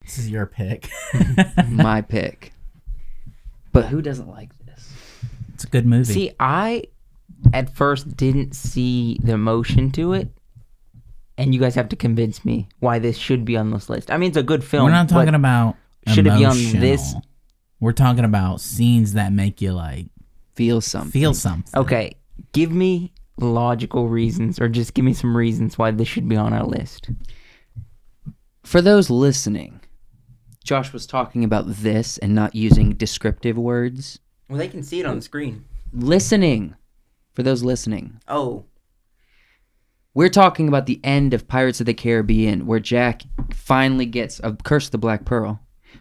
This is your pick. My pick. But who doesn't like this? It's a good movie. See, I at first didn't see the emotion to it, and you guys have to convince me why this should be on this list. I mean, it's a good film. We're not talking about should it be on emotional. this? We're talking about scenes that make you like Feel something. feel something. Okay, give me logical reasons, or just give me some reasons why this should be on our list. For those listening, Josh was talking about this and not using descriptive words. Well, they can see it on the screen. Listening. For those listening. Oh. We're talking about the end of Pirates of the Caribbean, where Jack finally gets of Curse of the Black Pearl,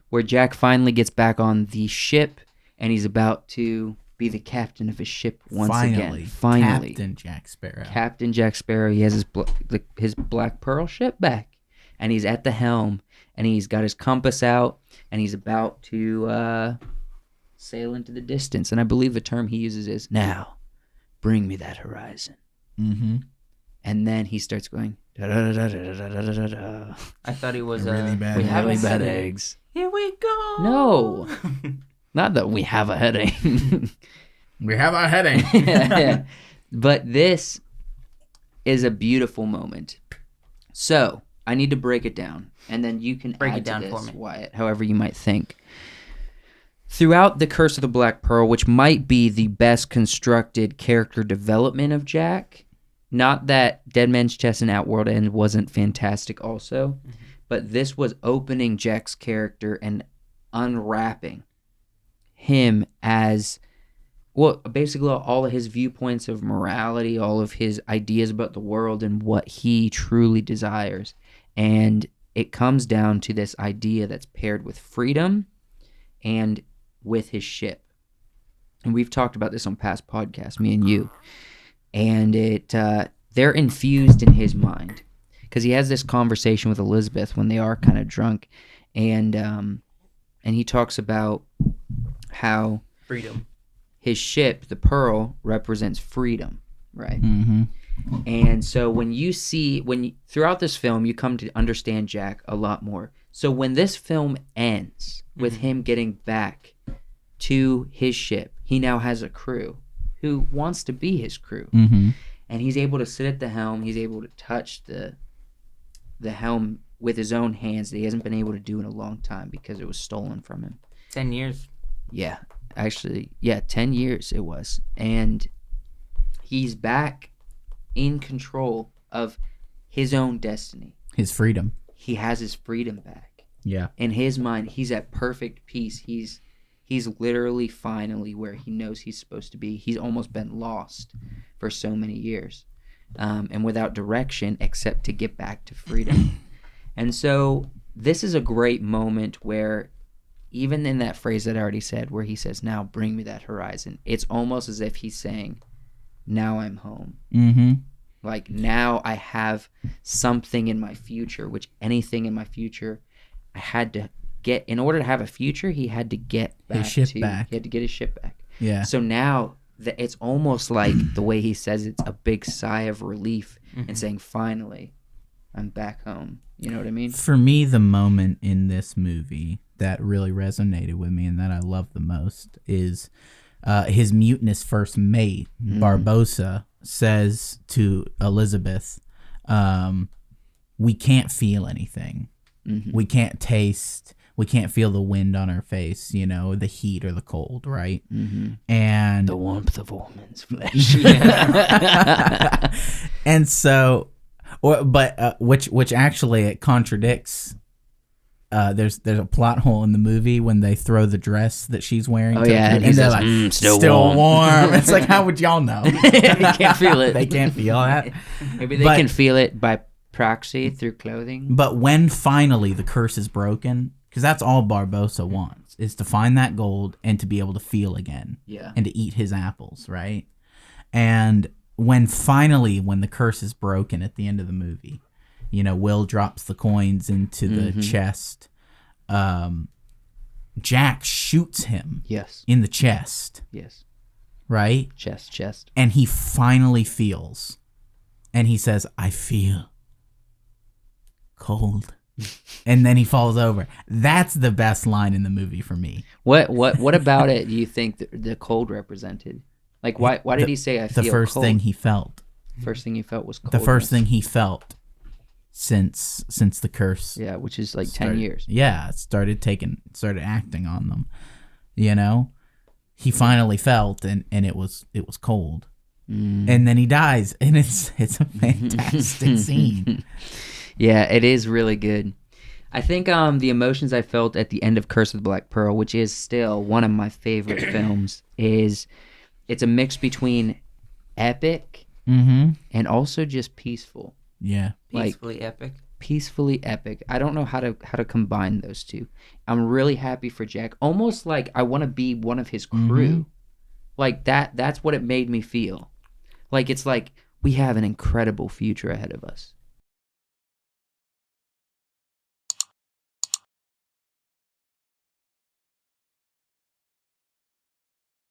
where Jack finally gets back on the ship, and he's about to be the captain of his ship once again. Finally, Captain Jack Sparrow. Captain Jack Sparrow. He has his Black Pearl ship back, and he's at the helm, and he's got his compass out, and he's about to sail into the distance. And I believe the term he uses is, "Now, bring me that horizon." Mm-hmm. And then he starts going, da da da da da da da da. I thought he was Really bad we eggs. have a Really bad headache. eggs. Here we go. No, not that we have a headache. We have a headache. But this is a beautiful moment. So I need to break it down, and then you can Break add it down to for this, me. Wyatt, however you might think. Throughout the Curse of the Black Pearl, which might be the best constructed character development of Jack, not that Dead Man's Chest and Outworld End wasn't fantastic also, but this was opening Jack's character and unwrapping him as, well, basically all of his viewpoints of morality, all of his ideas about the world and what he truly desires. And it comes down to this idea that's paired with freedom and with his ship. And we've talked about this on past podcasts, me and you. And they're infused in his mind. Because he has this conversation with Elizabeth when they are kind of drunk. And he talks about how Freedom. his ship, the Pearl, represents freedom, right? Mm-hmm. And so throughout this film, you come to understand Jack a lot more. So when this film ends with him getting back to his ship, he now has a crew who wants to be his crew. Mm-hmm. And he's able to sit at the helm. He's able to touch the helm with his own hands that he hasn't been able to do in a long time because it was stolen from him. 10 years. Yeah, actually, 10 years it was. And he's back in control of his own destiny. His freedom. He has his freedom back. Yeah. In his mind, he's at perfect peace. He's literally finally where he knows he's supposed to be. He's almost been lost for so many years. And without direction except to get back to freedom. And so this is a great moment where, even in that phrase that I already said, where he says, "Now bring me that horizon," it's almost as if he's saying, "Now I'm home." Mm-hmm. Like, now I have something in my future, which anything in my future, I had to get. In order to have a future, he had to get back His ship back. He had to get his ship back. Yeah. So now it's almost like the way he says it's a big sigh of relief and saying, finally, I'm back home. You know what I mean? For me, the moment in this movie that really resonated with me and that I love the most is his mutinous first mate, Barbossa, says to Elizabeth, we can't feel anything. We can't taste. We can't feel the wind on our face, the heat or the cold, right? And The warmth of a woman's flesh. and so, which actually it contradicts. There's a plot hole in the movie when they throw the dress that she's wearing. And and he they're says, like, still warm. It's like, how would y'all know? You can't feel it. They can't feel that. Maybe they can feel it by proxy through clothing. But when finally the curse is broken, because that's all Barbossa wants, is to find that gold and to be able to feel again. Yeah. And to eat his apples, right? And when the curse is broken at the end of the movie, Will drops the coins into the chest. Jack shoots him in the chest, Yes. right? Chest. And he finally feels. And he says, I feel cold. and then he falls over. That's the best line in the movie for me. What about it do you think the cold represented? Like, why did he say, I feel the first cold? thing he felt? First thing he felt was cold. The first thing he felt since the curse. Yeah, which is like started, 10 years. Yeah, started acting on them. You know, he finally felt, and it was cold. And then he dies, and it's a fantastic scene. Yeah, it is really good. I think the emotions I felt at the end of Curse of the Black Pearl, which is still one of my favorite films, is it's a mix between epic and also just peaceful. Yeah, Peacefully epic. Peacefully epic. I don't know how to combine those two. I'm really happy for Jack. Almost like I want to be one of his crew. Like that's what it made me feel. Like it's like we have an incredible future ahead of us.